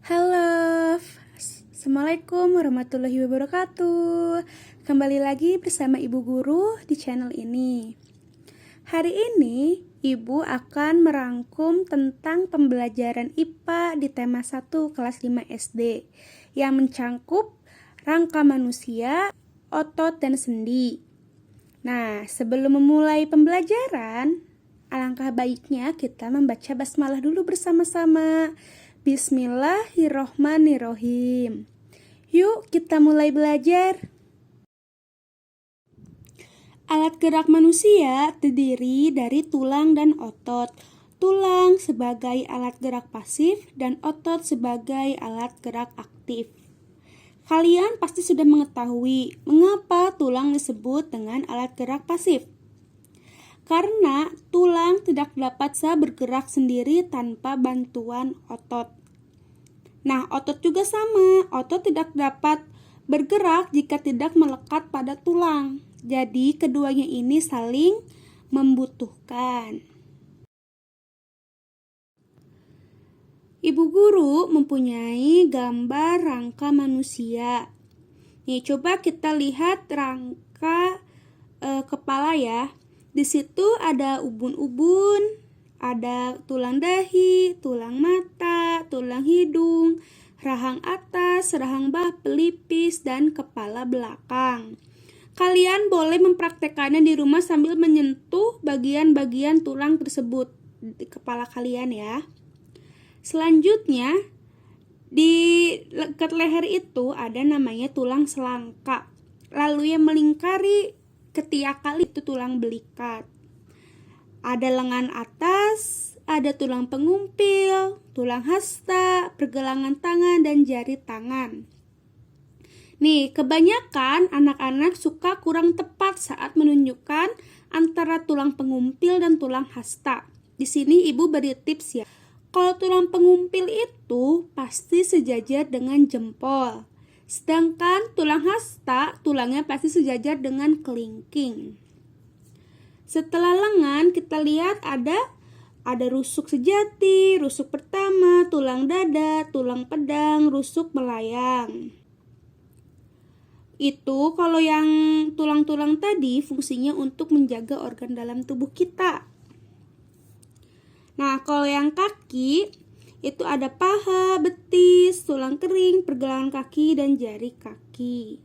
Halo, Assalamualaikum warahmatullahi wabarakatuh. Kembali lagi bersama Ibu Guru di channel ini. Hari ini, Ibu akan merangkum tentang pembelajaran IPA di tema 1 kelas 5 SD yang mencangkup rangka manusia, otot, dan sendi. Nah, sebelum memulai pembelajaran, alangkah baiknya kita membaca basmalah dulu bersama-sama. Bismillahirrohmanirrohim. Yuk kita mulai belajar. Alat gerak manusia terdiri dari tulang dan otot. Tulang sebagai alat gerak pasif dan otot sebagai alat gerak aktif. Kalian pasti sudah mengetahui mengapa tulang disebut dengan alat gerak pasif. Karena tulang tidak dapat bergerak sendiri tanpa bantuan otot. Nah, otot juga sama. Otot tidak dapat bergerak jika tidak melekat pada tulang. Jadi, keduanya ini saling membutuhkan. Ibu guru mempunyai gambar rangka manusia. Nih, coba kita lihat rangka kepala ya. Di situ ada ubun-ubun, ada tulang dahi, tulang mata, tulang hidung, rahang atas, rahang bawah, pelipis, dan kepala belakang. Kalian boleh mempraktekannya di rumah sambil menyentuh bagian-bagian tulang tersebut di kepala kalian ya. Selanjutnya, di dekat leher itu ada namanya tulang selangka. Lalu yang melingkari ketiak kali itu tulang belikat. Ada lengan atas, ada tulang pengumpil, tulang hasta, pergelangan tangan, dan jari tangan. Nih, kebanyakan anak-anak suka kurang tepat saat menunjukkan antara tulang pengumpil dan tulang hasta. Di sini ibu beri tips ya. Kalau tulang pengumpil itu pasti sejajar dengan jempol. Sedangkan tulang hasta, tulangnya pasti sejajar dengan kelingking. Setelah lengan, kita lihat ada rusuk sejati, rusuk pertama, tulang dada, tulang pedang, rusuk melayang. Itu kalau yang tulang-tulang tadi fungsinya untuk menjaga organ dalam tubuh kita. Nah, kalau yang kaki itu ada paha, betis, tulang kering, pergelangan kaki, dan jari kaki.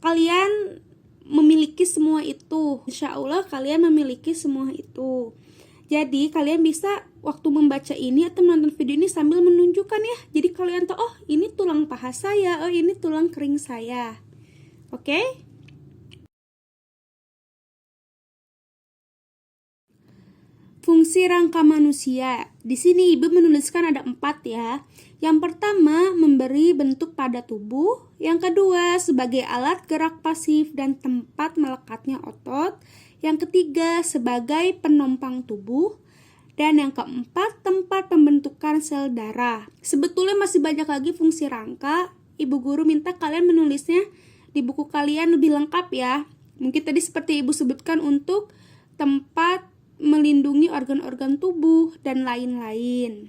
Kalian memiliki semua itu. Insya Allah kalian memiliki semua itu. Jadi kalian bisa waktu membaca ini atau menonton video ini sambil menunjukkan ya. Jadi kalian tahu, oh ini tulang paha saya, oh ini tulang kering saya. Oke? Fungsi rangka manusia. Di sini ibu menuliskan ada 4 ya. Yang pertama, memberi bentuk pada tubuh. Yang kedua, sebagai alat gerak pasif dan tempat melekatnya otot. Yang ketiga, sebagai penompang tubuh. Dan yang keempat, tempat pembentukan sel darah. Sebetulnya masih banyak lagi fungsi rangka. Ibu guru minta kalian menulisnya di buku kalian lebih lengkap ya. Mungkin tadi seperti ibu sebutkan untuk tempat melindungi organ-organ tubuh, dan lain-lain.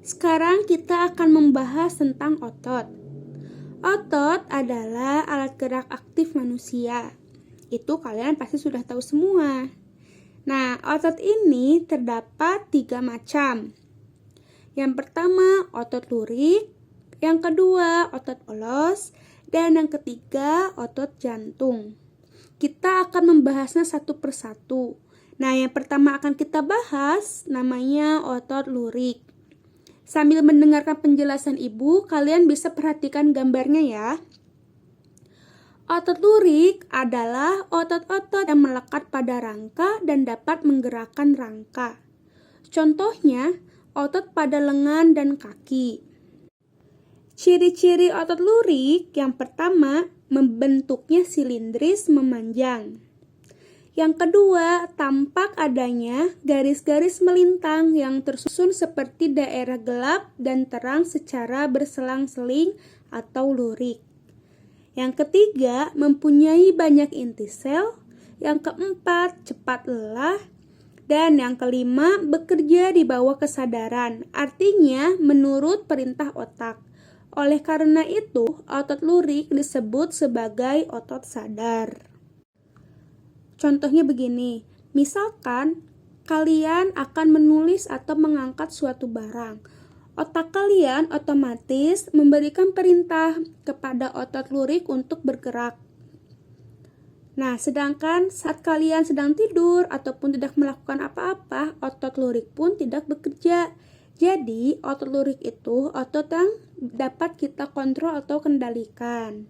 Sekarang kita akan membahas tentang otot. Otot adalah alat gerak aktif manusia. Itu kalian pasti sudah tahu semua. Nah, otot ini terdapat 3 macam. Yang pertama, otot lurik. Yang kedua, otot polos. Dan yang ketiga, otot jantung. Kita akan membahasnya satu persatu. Nah, yang pertama akan kita bahas namanya otot lurik. Sambil mendengarkan penjelasan ibu, kalian bisa perhatikan gambarnya ya. Otot lurik adalah otot-otot yang melekat pada rangka dan dapat menggerakkan rangka. Contohnya, otot pada lengan dan kaki. Ciri-ciri otot lurik yang pertama, membentuknya silindris memanjang. Yang kedua, tampak adanya garis-garis melintang yang tersusun seperti daerah gelap dan terang secara berselang-seling atau lurik. Yang ketiga, mempunyai banyak inti sel. Yang keempat, cepat lelah. Dan yang kelima, bekerja di bawah kesadaran, artinya menurut perintah otak. Oleh karena itu, otot lurik disebut sebagai otot sadar. Contohnya begini, misalkan kalian akan menulis atau mengangkat suatu barang. Otak kalian otomatis memberikan perintah kepada otot lurik untuk bergerak. Nah, sedangkan saat kalian sedang tidur ataupun tidak melakukan apa-apa, otot lurik pun tidak bekerja. Jadi, otot lurik itu otot yang dapat kita kontrol atau kendalikan.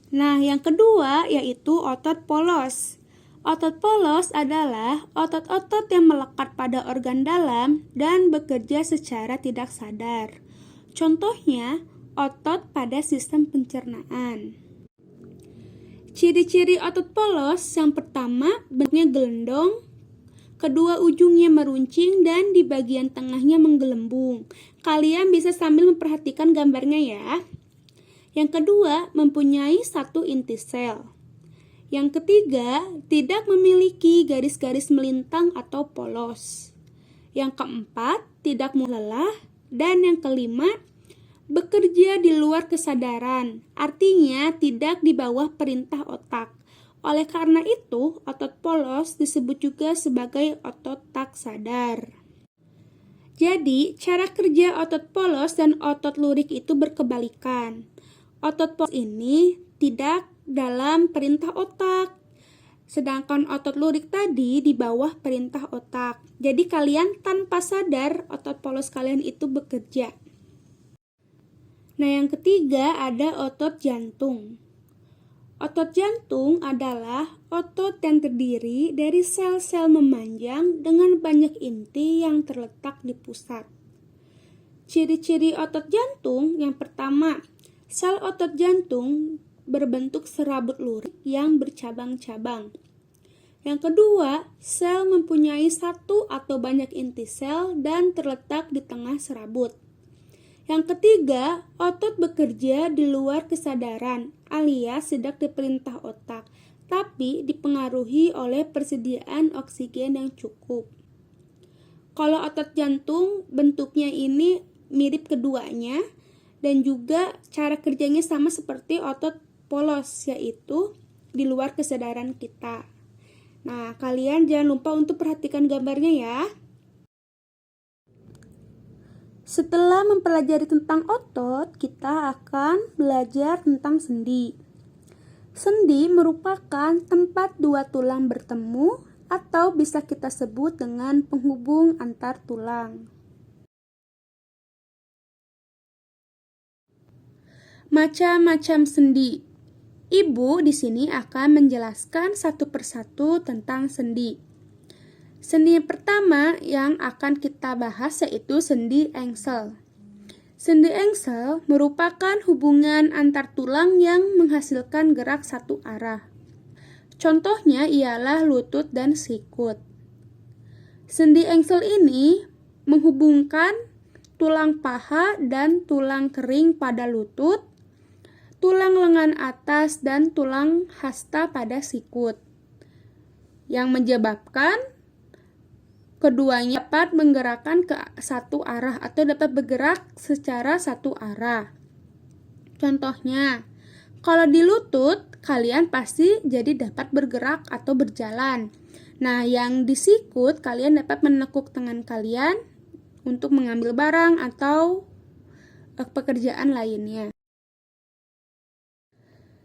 Nah, yang kedua yaitu otot polos. Otot polos adalah otot-otot yang melekat pada organ dalam dan bekerja secara tidak sadar. Contohnya, otot pada sistem pencernaan. Ciri-ciri otot polos yang pertama, bentuknya gelendong, kedua ujungnya meruncing dan di bagian tengahnya menggelembung. Kalian bisa sambil memperhatikan gambarnya ya. Yang kedua, mempunyai satu inti sel. Yang ketiga, tidak memiliki garis-garis melintang atau polos. Yang keempat, tidak mudah lelah. Dan yang kelima, bekerja di luar kesadaran, artinya tidak di bawah perintah otak. Oleh karena itu, otot polos disebut juga sebagai otot tak sadar. Jadi, cara kerja otot polos dan otot lurik itu berkebalikan. Otot polos ini tidak dalam perintah otak, sedangkan otot lurik tadi di bawah perintah otak. Jadi kalian tanpa sadar otot polos kalian itu bekerja. Nah, yang ketiga ada otot jantung. Otot jantung adalah otot yang terdiri dari sel-sel memanjang dengan banyak inti yang terletak di pusat. Ciri-ciri otot jantung yang pertama, sel otot jantung berbentuk serabut lurik yang bercabang-cabang. Yang kedua, sel mempunyai satu atau banyak inti sel dan terletak di tengah serabut. Yang ketiga, otot bekerja di luar kesadaran alias tidak diperintah otak, tapi dipengaruhi oleh persediaan oksigen yang cukup. Kalau otot jantung bentuknya ini mirip keduanya dan juga cara kerjanya sama seperti otot polos, yaitu di luar kesadaran kita. Nah, kalian jangan lupa untuk perhatikan gambarnya ya. Setelah mempelajari tentang otot, kita akan belajar tentang sendi. Sendi merupakan tempat dua tulang bertemu atau bisa kita sebut dengan penghubung antar tulang. Macam-macam sendi. Ibu di sini akan menjelaskan satu persatu tentang sendi. Sendi yang pertama yang akan kita bahas yaitu sendi engsel. Sendi engsel merupakan hubungan antar tulang yang menghasilkan gerak satu arah. Contohnya ialah lutut dan sikut. Sendi engsel ini menghubungkan tulang paha dan tulang kering pada lutut, tulang lengan atas dan tulang hasta pada sikut, yang menyebabkan keduanya dapat menggerakkan ke satu arah atau dapat bergerak secara satu arah. Contohnya, kalau di lutut, kalian pasti jadi dapat bergerak atau berjalan. Nah, yang di sikut, kalian dapat menekuk tangan kalian untuk mengambil barang atau pekerjaan lainnya.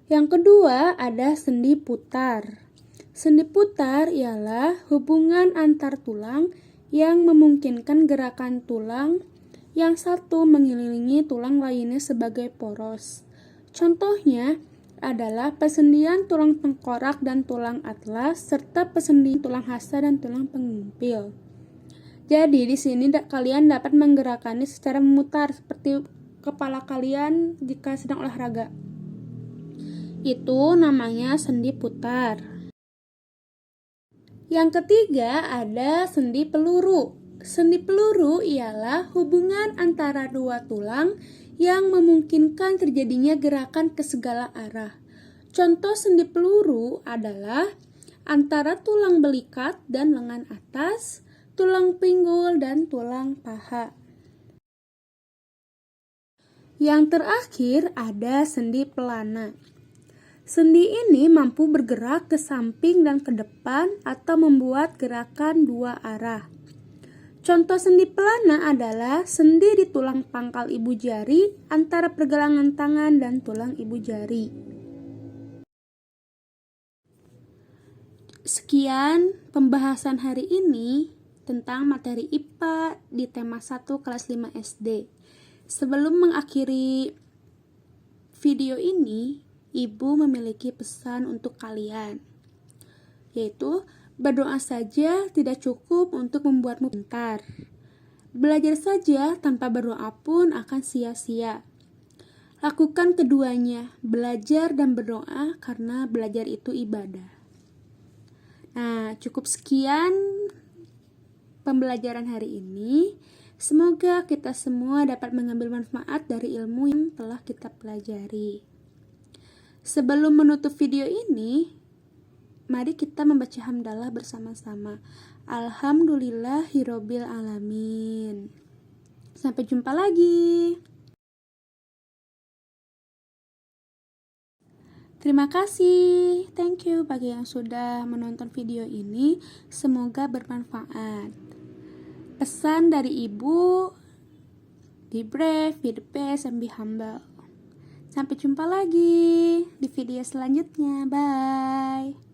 Yang kedua, ada sendi putar. Sendi putar ialah hubungan antar tulang yang memungkinkan gerakan tulang yang satu mengelilingi tulang lainnya sebagai poros. Contohnya adalah persendian tulang tengkorak dan tulang atlas serta persendian tulang hasta dan tulang pengumpil. Jadi di sini kalian dapat menggerakkannya secara memutar seperti kepala kalian jika sedang olahraga. Itu namanya sendi putar. Yang ketiga ada sendi peluru. Sendi peluru ialah hubungan antara dua tulang yang memungkinkan terjadinya gerakan ke segala arah. Contoh sendi peluru adalah antara tulang belikat dan lengan atas, tulang pinggul, dan tulang paha. Yang terakhir ada sendi pelana. Sendi ini mampu bergerak ke samping dan ke depan atau membuat gerakan dua arah. Contoh sendi pelana adalah sendi di tulang pangkal ibu jari antara pergelangan tangan dan tulang ibu jari. Sekian pembahasan hari ini tentang materi IPA di tema 1 kelas 5 SD. Sebelum mengakhiri video ini, Ibu memiliki pesan untuk kalian, yaitu berdoa saja tidak cukup untuk membuatmu pintar. Belajar saja tanpa berdoa pun akan sia-sia. Lakukan keduanya, belajar dan berdoa, karena belajar itu ibadah. Nah, cukup sekian pembelajaran hari ini. Semoga kita semua dapat mengambil manfaat dari ilmu yang telah kita pelajari. Sebelum menutup video ini, mari kita membaca hamdalah bersama-sama. Alhamdulillahirobbil alamin. Sampai jumpa lagi. Terima kasih. Thank you bagi yang sudah menonton video ini. Semoga bermanfaat. Pesan dari Ibu, be brave, be the best, and be humble. Sampai jumpa lagi di video selanjutnya. Bye.